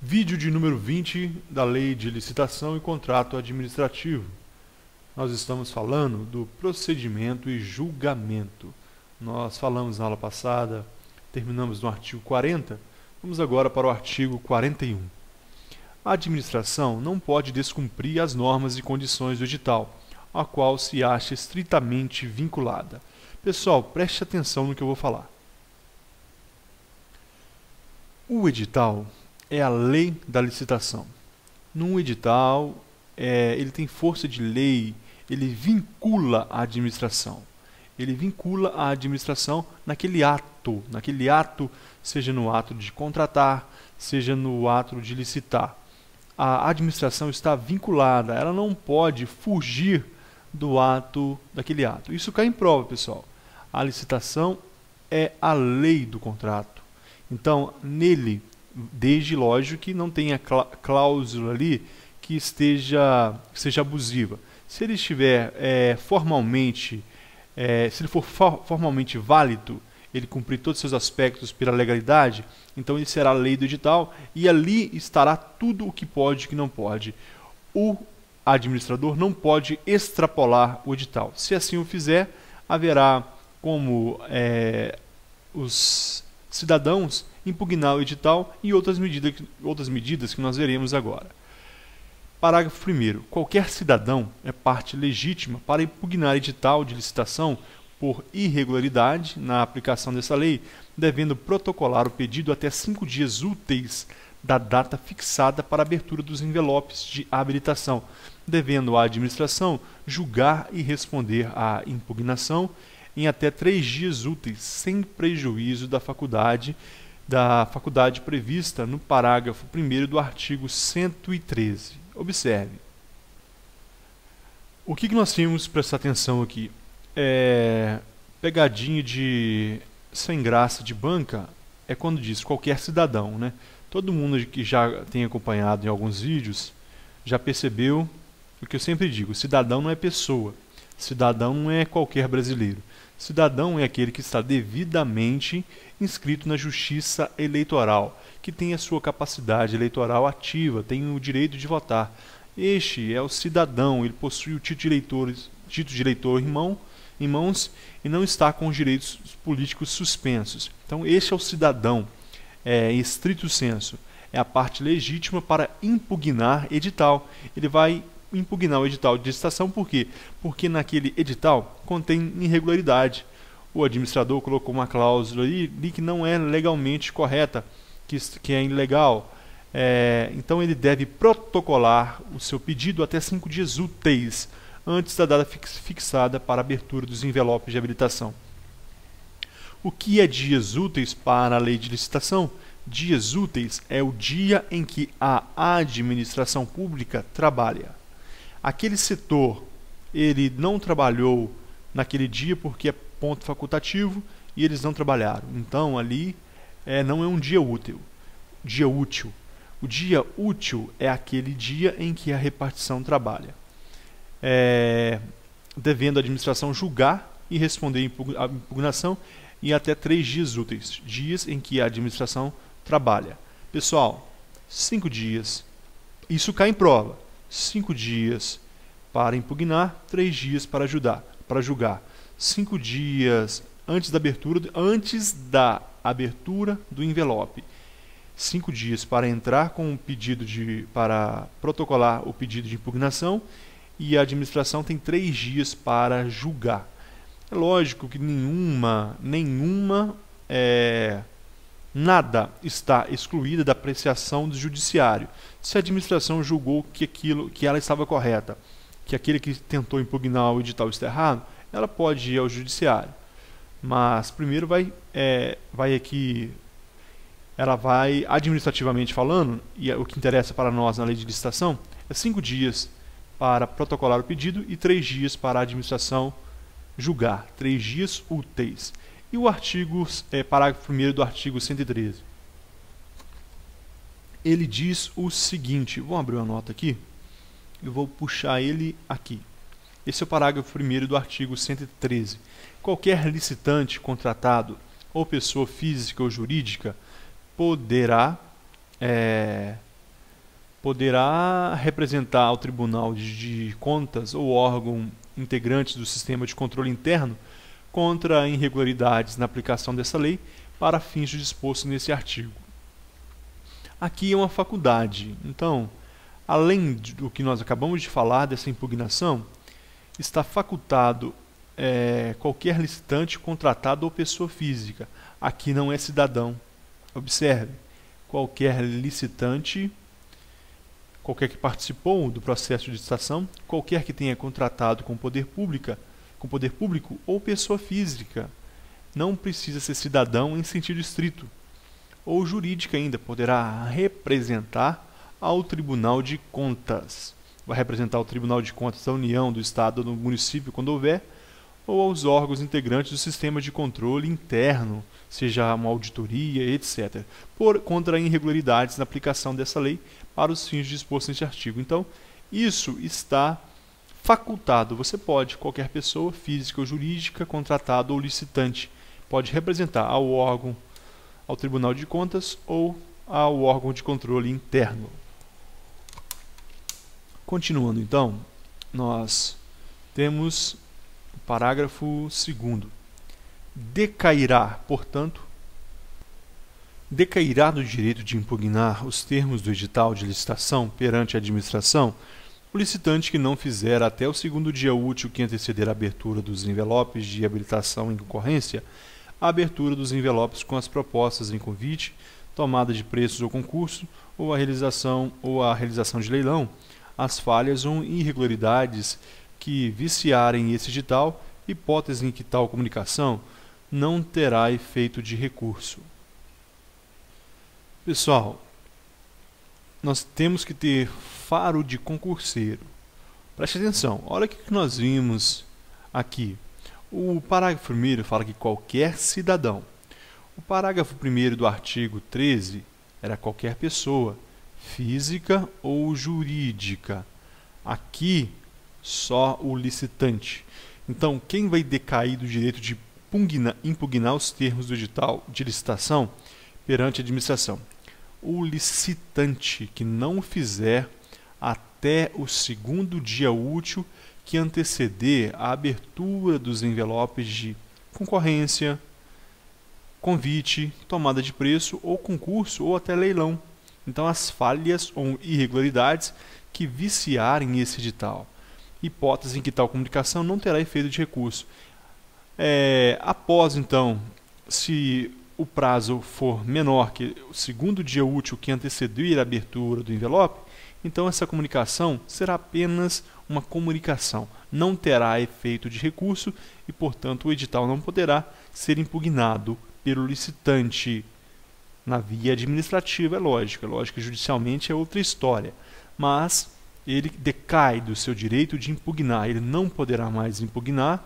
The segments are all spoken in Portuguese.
Vídeo de número 20 da Lei de Licitação e Contrato Administrativo. Nós estamos falando do procedimento e julgamento. Nós falamos na aula passada, terminamos no artigo 40, vamos agora para o artigo 41. A administração não pode descumprir as normas e condições do edital, a qual se acha estritamente vinculada. Pessoal, preste atenção no que eu vou falar. O edital é a lei da licitação. Num edital, ele tem força de lei, ele vincula a administração. Ele vincula a administração naquele ato, seja no ato de contratar, seja no ato de licitar. A administração está vinculada, ela não pode fugir daquele ato. Isso cai em prova, pessoal. A licitação é a lei do contrato. Então, nele, desde, lógico, que não tenha cláusula ali que seja abusiva. Se ele estiver se ele for formalmente válido, ele cumprir todos os seus aspectos pela legalidade, então ele será a lei do edital e ali estará tudo o que pode e o que não pode. O administrador não pode extrapolar o edital. Se assim o fizer, haverá como os cidadãos impugnar o edital e outras medidas que nós veremos agora. Parágrafo 1º. Qualquer cidadão é parte legítima para impugnar edital de licitação por irregularidade na aplicação dessa lei, devendo protocolar o pedido até 5 dias úteis da data fixada para a abertura dos envelopes de habilitação, devendo a administração julgar e responder à impugnação em até 3 dias úteis, sem prejuízo da faculdade prevista no parágrafo 1º do artigo 113. Observe. O que nós temos que prestar atenção aqui? Pegadinha sem graça de banca é quando diz qualquer cidadão, né? Todo mundo que já tem acompanhado em alguns vídeos já percebeu o que eu sempre digo: cidadão não é pessoa, cidadão não é qualquer brasileiro. Cidadão é aquele que está devidamente inscrito na Justiça Eleitoral, que tem a sua capacidade eleitoral ativa, tem o direito de votar. Este é o cidadão, ele possui o título de eleitor em mãos e não está com os direitos políticos suspensos. Então, este é o cidadão, em estrito senso. É a parte legítima para impugnar edital. Ele vai impugnar o edital de licitação, por quê? Porque naquele edital contém irregularidade. O administrador colocou uma cláusula ali que não é legalmente correta, que é ilegal. Então ele deve protocolar o seu pedido até 5 dias úteis antes da data fixada para a abertura dos envelopes de habilitação. O que é dias úteis para a lei de licitação? Dias úteis é o dia em que a administração pública trabalha. Aquele setor, ele não trabalhou naquele dia porque é ponto facultativo e eles não trabalharam. Então, ali não é um dia útil. O dia útil é aquele dia em que a repartição trabalha. Devendo a administração julgar e responder à impugnação em até 3 dias úteis, dias em que a administração trabalha. Pessoal, 5 dias, isso cai em prova. 5 dias para impugnar, 3 dias para julgar. 5 dias antes da abertura do envelope. 5 dias para entrar com o pedido para protocolar o pedido de impugnação e a administração tem 3 dias para julgar. É lógico que nada está excluída da apreciação do judiciário. Se a administração julgou que ela estava correta, que aquele que tentou impugnar o edital está errado, ela pode ir ao judiciário. Mas primeiro ela vai administrativamente falando, e o que interessa para nós na lei de licitação é 5 dias para protocolar o pedido e 3 dias para a administração julgar, 3 dias úteis. E o parágrafo 1º do artigo 113. Ele diz o seguinte, vou abrir uma nota aqui, eu vou puxar ele aqui. Esse é o parágrafo 1º do artigo 113. Qualquer licitante, contratado ou pessoa física ou jurídica poderá poderá representar ao Tribunal de Contas ou órgão integrante do sistema de controle interno contra irregularidades na aplicação dessa lei para fins dispostos nesse artigo. Aqui é uma faculdade, então, além do que nós acabamos de falar dessa impugnação, está facultado qualquer licitante, contratado ou pessoa física. Aqui não é cidadão. Observe, qualquer licitante, qualquer que participou do processo de licitação, qualquer que tenha contratado com poder público ou pessoa física. Não precisa ser cidadão em sentido estrito. Ou jurídica ainda, poderá representar ao Tribunal de Contas. Vai representar o Tribunal de Contas da União, do Estado ou do município, quando houver, ou aos órgãos integrantes do sistema de controle interno, seja uma auditoria, etc., contra irregularidades na aplicação dessa lei para os fins dispostos neste artigo. Então, isso está facultado. Você pode, qualquer pessoa, física ou jurídica, contratado ou licitante, pode representar ao órgão, ao Tribunal de Contas ou ao órgão de controle interno. Continuando, então, nós temos o parágrafo 2º. Decairá, portanto, decairá do direito de impugnar os termos do edital de licitação perante a administração o licitante que não fizer até o 2º dia útil que anteceder a abertura dos envelopes de habilitação em concorrência, a abertura dos envelopes com as propostas em convite, tomada de preços ou concurso, ou a realização de leilão, as falhas ou irregularidades que viciarem esse edital, hipótese em que tal comunicação não terá efeito de recurso. Pessoal, nós temos que ter faro de concurseiro. Preste atenção, olha o que nós vimos aqui. O parágrafo 1º fala que qualquer cidadão. O parágrafo 1º do artigo 13 era qualquer pessoa, física ou jurídica. Aqui, só o licitante. Então, quem vai decair do direito de impugnar os termos do edital de licitação perante a administração? O licitante que não fizer até o 2º dia útil que anteceder a abertura dos envelopes de concorrência, convite, tomada de preço ou concurso ou até leilão. Então, as falhas ou irregularidades que viciarem esse edital. Hipótese em que tal comunicação não terá efeito de recurso. Após, então, se o prazo for menor que o 2º dia útil que anteceder a abertura do envelope, então essa comunicação será apenas uma comunicação, não terá efeito de recurso e, portanto, o edital não poderá ser impugnado pelo licitante. Na via administrativa é lógico que judicialmente é outra história, mas ele decai do seu direito de impugnar, ele não poderá mais impugnar,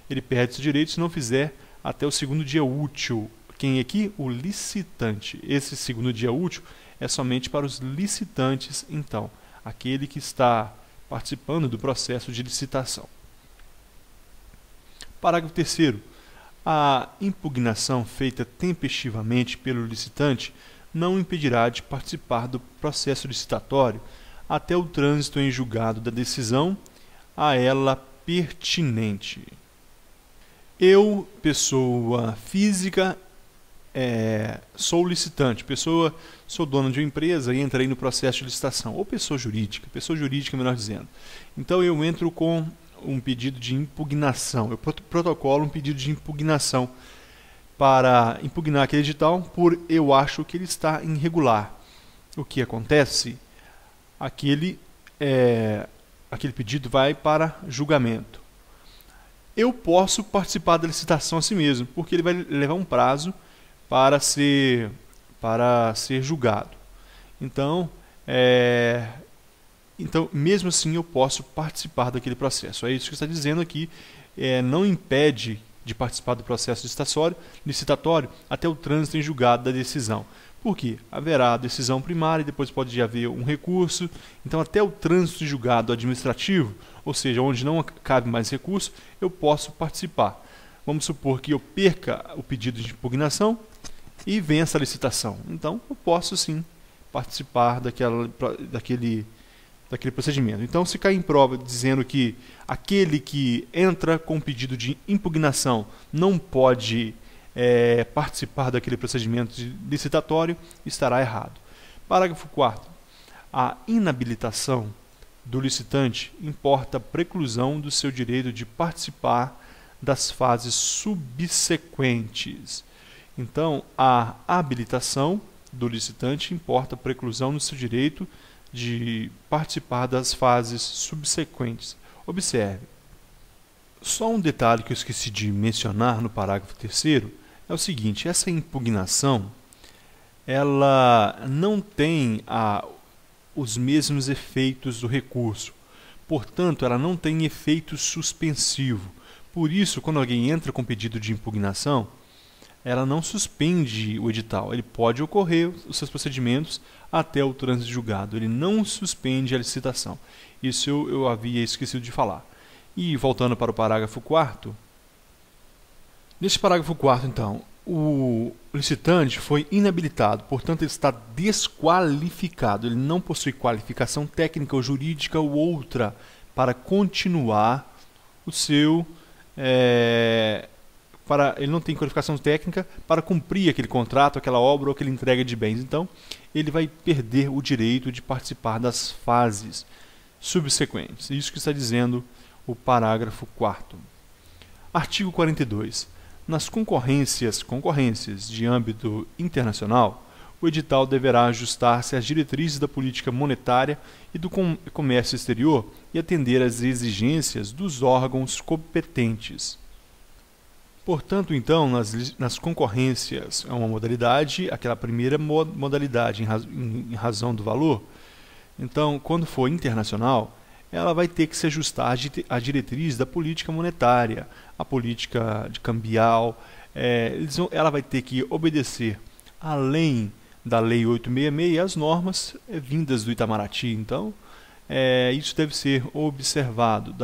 ele perde seu direito se não fizer até o 2º dia útil. Quem é aqui? O licitante. Esse 2º dia útil é somente para os licitantes, então, aquele que está participando do processo de licitação. Parágrafo 3º. A impugnação feita tempestivamente pelo licitante não impedirá de participar do processo licitatório até o trânsito em julgado da decisão a ela pertinente. Eu, pessoa física, sou licitante, sou dono de uma empresa e entrei no processo de licitação, ou pessoa jurídica melhor dizendo. Então eu entro com um pedido de impugnação, eu protocolo um pedido de impugnação para impugnar aquele edital eu acho que ele está irregular. O que acontece? Aquele pedido vai para julgamento. Eu posso participar da licitação assim mesmo, porque ele vai levar um prazo para ser julgado. Então, mesmo assim, eu posso participar daquele processo. É isso que está dizendo aqui. Não impede de participar do processo licitatório até o trânsito em julgado da decisão. Por quê? Haverá a decisão primária e depois pode haver um recurso. Então, até o trânsito em julgado administrativo, ou seja, onde não cabe mais recurso, eu posso participar. Vamos supor que eu perca o pedido de impugnação e vença a licitação. Então, eu posso sim participar daquele procedimento. Então, se cair em prova dizendo que aquele que entra com pedido de impugnação não pode participar daquele procedimento licitatório, estará errado. Parágrafo 4º. A inabilitação do licitante importa a preclusão do seu direito de participar das fases subsequentes. Então, a habilitação do licitante importa a preclusão do seu direito de participar das fases subsequentes. Observe, só um detalhe que eu esqueci de mencionar no parágrafo 3º é o seguinte: essa impugnação ela não tem os mesmos efeitos do recurso, portanto, ela não tem efeito suspensivo. Por isso, quando alguém entra com pedido de impugnação, ela não suspende o edital. Ele pode ocorrer os seus procedimentos até o trânsito julgado. Ele não suspende a licitação. Isso eu havia esquecido de falar. E voltando para o parágrafo 4º. Neste parágrafo 4º, então, o licitante foi inabilitado, portanto, ele está desqualificado. Ele não possui qualificação técnica ou jurídica ou outra para continuar o seu... ele não tem qualificação técnica para cumprir aquele contrato, aquela obra ou aquela entrega de bens. Então, ele vai perder o direito de participar das fases subsequentes. Isso que está dizendo o parágrafo 4º. Artigo 42. Nas concorrências de âmbito internacional, o edital deverá ajustar-se às diretrizes da política monetária e do comércio exterior e atender às exigências dos órgãos competentes. Portanto, então, nas concorrências é uma modalidade, aquela primeira modalidade em razão do valor. Então, quando for internacional, ela vai ter que se ajustar à diretriz da política monetária, a política de cambial. Ela vai ter que obedecer, além da Lei 866, as normas vindas do Itamaraty. Então, isso deve ser observado.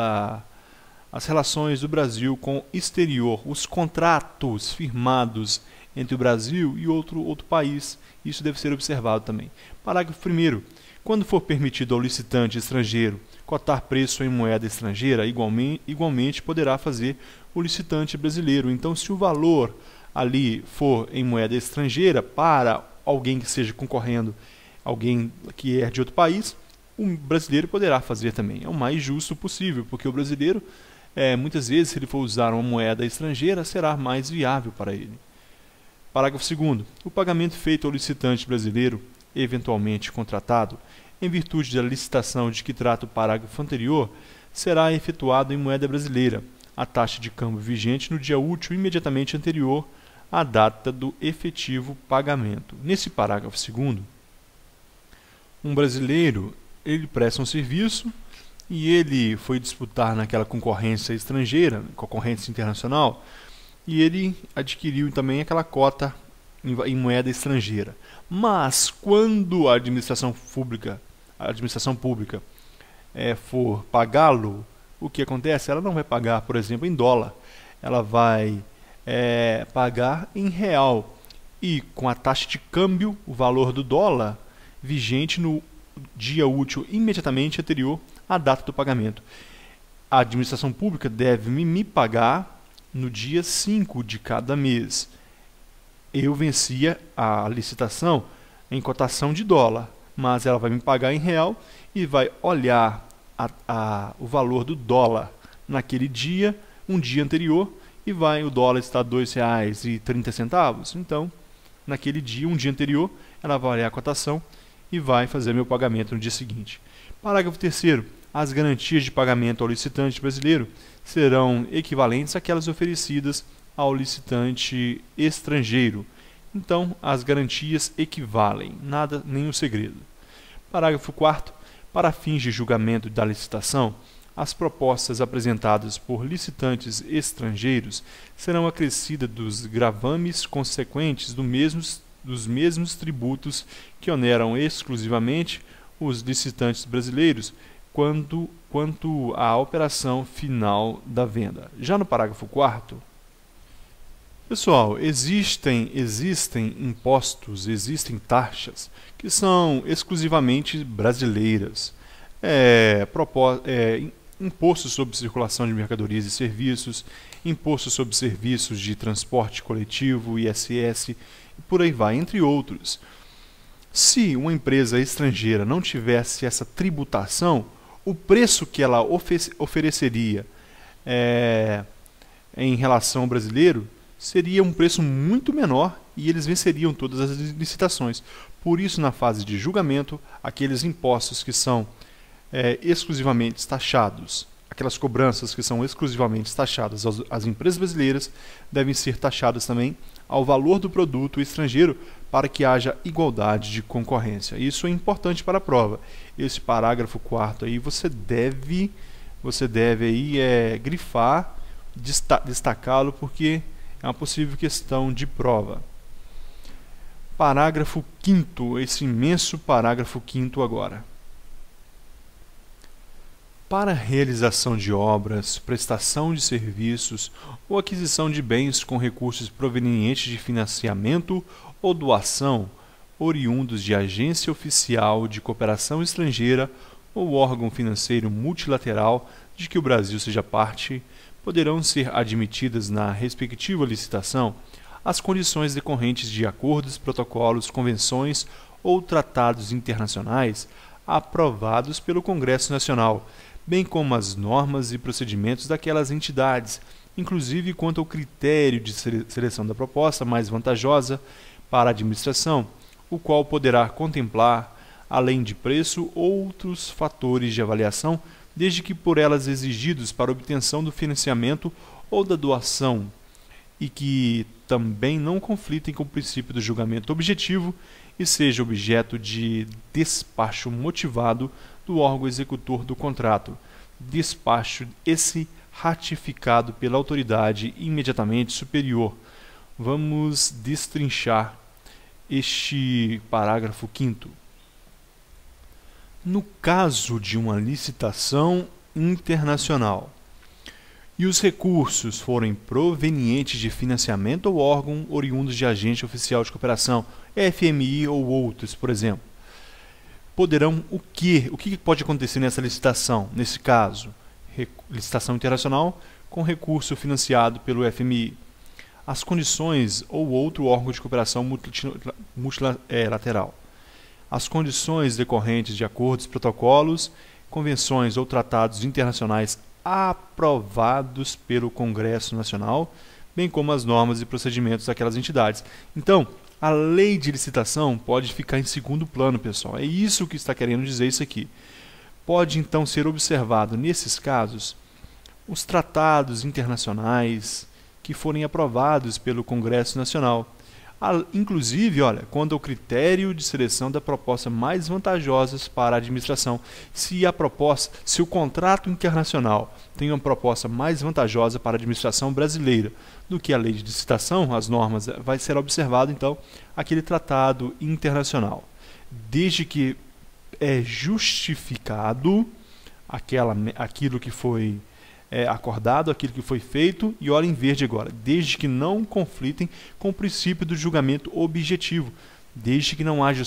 As relações do Brasil com o exterior, os contratos firmados entre o Brasil e outro país, isso deve ser observado também. Parágrafo 1º. Quando for permitido ao licitante estrangeiro cotar preço em moeda estrangeira, igualmente poderá fazer o licitante brasileiro. Então, se o valor ali for em moeda estrangeira para alguém que esteja concorrendo, alguém que é de outro país, o brasileiro poderá fazer também. É o mais justo possível, porque o brasileiro, muitas vezes, se ele for usar uma moeda estrangeira, será mais viável para ele. Parágrafo 2º. O pagamento feito ao licitante brasileiro, eventualmente contratado, em virtude da licitação de que trata o parágrafo anterior, será efetuado em moeda brasileira, a taxa de câmbio vigente no dia útil imediatamente anterior à data do efetivo pagamento. Nesse parágrafo 2º, um brasileiro ele presta um serviço e ele foi disputar naquela concorrência estrangeira, concorrência internacional, e ele adquiriu também aquela cota em moeda estrangeira. Mas quando a administração pública for pagá-lo, o que acontece? Ela não vai pagar, por exemplo, em dólar. Ela vai pagar em real. E com a taxa de câmbio, o valor do dólar, vigente no dia útil imediatamente anterior à data do pagamento. A administração pública deve me pagar no dia 5 de cada mês. Eu vencia a licitação em cotação de dólar, mas ela vai me pagar em real e vai olhar o valor do dólar naquele dia, um dia anterior, e o dólar está R$ 2,30. Então, naquele dia, um dia anterior, ela vai olhar a cotação e vai fazer meu pagamento no dia seguinte. Parágrafo 3º. As garantias de pagamento ao licitante brasileiro serão equivalentes àquelas oferecidas ao licitante estrangeiro. Então, as garantias equivalem, nada, nenhum segredo. Parágrafo 4º. Para fins de julgamento da licitação, as propostas apresentadas por licitantes estrangeiros serão acrescidas dos gravames consequentes dos mesmos tributos que oneram exclusivamente os licitantes brasileiros quanto à operação final da venda. Já no parágrafo 4º, Pessoal, existem impostos, existem taxas que são exclusivamente brasileiras. Imposto sobre circulação de mercadorias e serviços, imposto sobre serviços de transporte coletivo, ISS, e por aí vai, entre outros. Se uma empresa estrangeira não tivesse essa tributação, o preço que ela ofereceria em relação ao brasileiro seria um preço muito menor e eles venceriam todas as licitações. Por isso, na fase de julgamento, aqueles impostos que são exclusivamente taxados, aquelas cobranças que são exclusivamente taxadas às empresas brasileiras, devem ser taxadas também ao valor do produto estrangeiro para que haja igualdade de concorrência. Isso é importante para a prova. Esse parágrafo 4º aí você deve aí grifar, destacá-lo, porque é uma possível questão de prova. Parágrafo 5º, esse imenso parágrafo 5º agora. Para realização de obras, prestação de serviços ou aquisição de bens com recursos provenientes de financiamento ou doação, oriundos de agência oficial de cooperação estrangeira ou órgão financeiro multilateral de que o Brasil seja parte, poderão ser admitidas na respectiva licitação as condições decorrentes de acordos, protocolos, convenções ou tratados internacionais aprovados pelo Congresso Nacional, bem como as normas e procedimentos daquelas entidades, inclusive quanto ao critério de seleção da proposta mais vantajosa para a administração, o qual poderá contemplar, além de preço, outros fatores de avaliação, desde que por elas exigidos para obtenção do financiamento ou da doação, e que também não conflitem com o princípio do julgamento objetivo e seja objeto de despacho motivado do órgão executor do contrato, despacho esse ratificado pela autoridade imediatamente superior. Vamos destrinchar este parágrafo 5º. No caso de uma licitação internacional e os recursos forem provenientes de financiamento ou órgão oriundos de agente oficial de cooperação, FMI ou outros, por exemplo, poderão o que pode acontecer nessa licitação? Nesse caso, licitação internacional com recurso financiado pelo FMI. As condições ou outro órgão de cooperação multilateral. As condições decorrentes de acordos, protocolos, convenções ou tratados internacionais aprovados pelo Congresso Nacional, bem como as normas e procedimentos daquelas entidades. Então, a lei de licitação pode ficar em segundo plano, pessoal. É isso que está querendo dizer isso aqui. Pode, então, ser observado, nesses casos, os tratados internacionais que forem aprovados pelo Congresso Nacional. Inclusive, olha, quando o critério de seleção da proposta mais vantajosas para a administração. Se o contrato internacional tem uma proposta mais vantajosa para a administração brasileira do que a lei de licitação, as normas, vai ser observado, então, aquele tratado internacional. Desde que é justificado aquilo que foi acordado, aquilo que foi feito, e olha em verde agora, desde que não conflitem com o princípio do julgamento objetivo, desde que não haja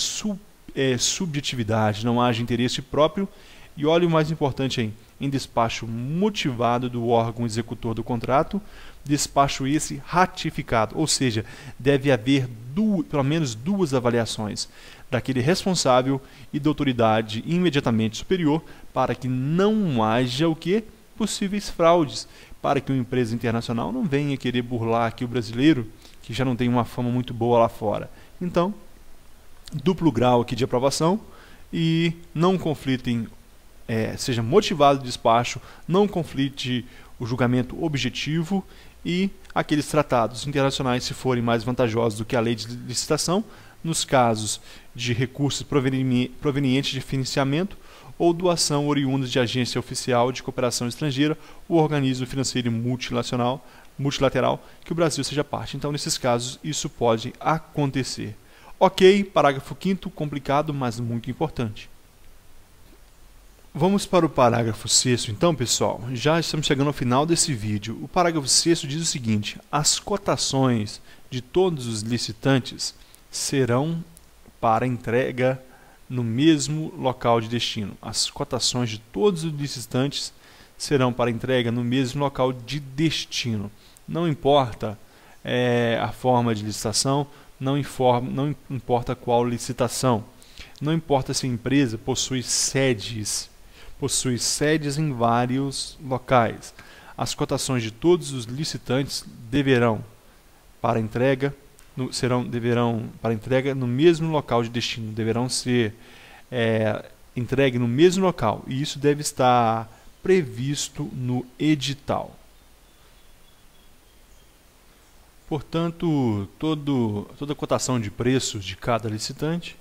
subjetividade, não haja interesse próprio, e olha o mais importante aí, em despacho motivado do órgão executor do contrato, despacho esse ratificado, ou seja, deve haver pelo menos duas avaliações daquele responsável e da autoridade imediatamente superior para que não haja o que? Possíveis fraudes, para que uma empresa internacional não venha querer burlar aqui o brasileiro, que já não tem uma fama muito boa lá fora. Então, duplo grau aqui de aprovação e não conflitem, seja motivado o despacho, não conflite o julgamento objetivo e aqueles tratados internacionais, se forem mais vantajosos do que a lei de licitação, nos casos de recursos provenientes de financiamento ou doação oriundos de agência oficial de cooperação estrangeira ou organismo financeiro multilateral que o Brasil seja parte. Então, nesses casos, isso pode acontecer. Ok, parágrafo 5º, complicado, mas muito importante. Vamos para o parágrafo 6º, então, pessoal. Já estamos chegando ao final desse vídeo. O parágrafo 6º diz o seguinte: as cotações de todos os licitantes serão para entrega no mesmo local de destino. As cotações de todos os licitantes serão para entrega no mesmo local de destino. Não importa a forma de licitação, não importa qual licitação, não importa se a empresa possui sedes em vários locais. As cotações de todos os licitantes deverão para entrega no mesmo local de destino, deverão ser entregue no mesmo local, e isso deve estar previsto no edital. Portanto, toda cotação de preços de cada licitante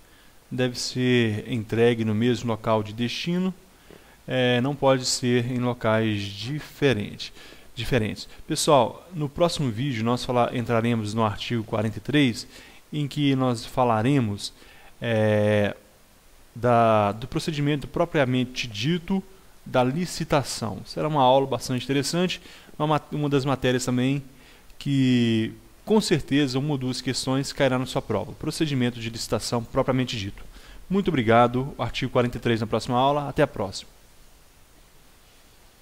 deve ser entregue no mesmo local de destino, não pode ser em locais diferentes. Pessoal, no próximo vídeo nós entraremos no artigo 43, em que nós falaremos do procedimento propriamente dito da licitação. Será uma aula bastante interessante, uma das matérias também que com certeza uma ou duas questões cairá na sua prova. Procedimento de licitação propriamente dito. Muito obrigado. Artigo 43 na próxima aula. Até a próxima.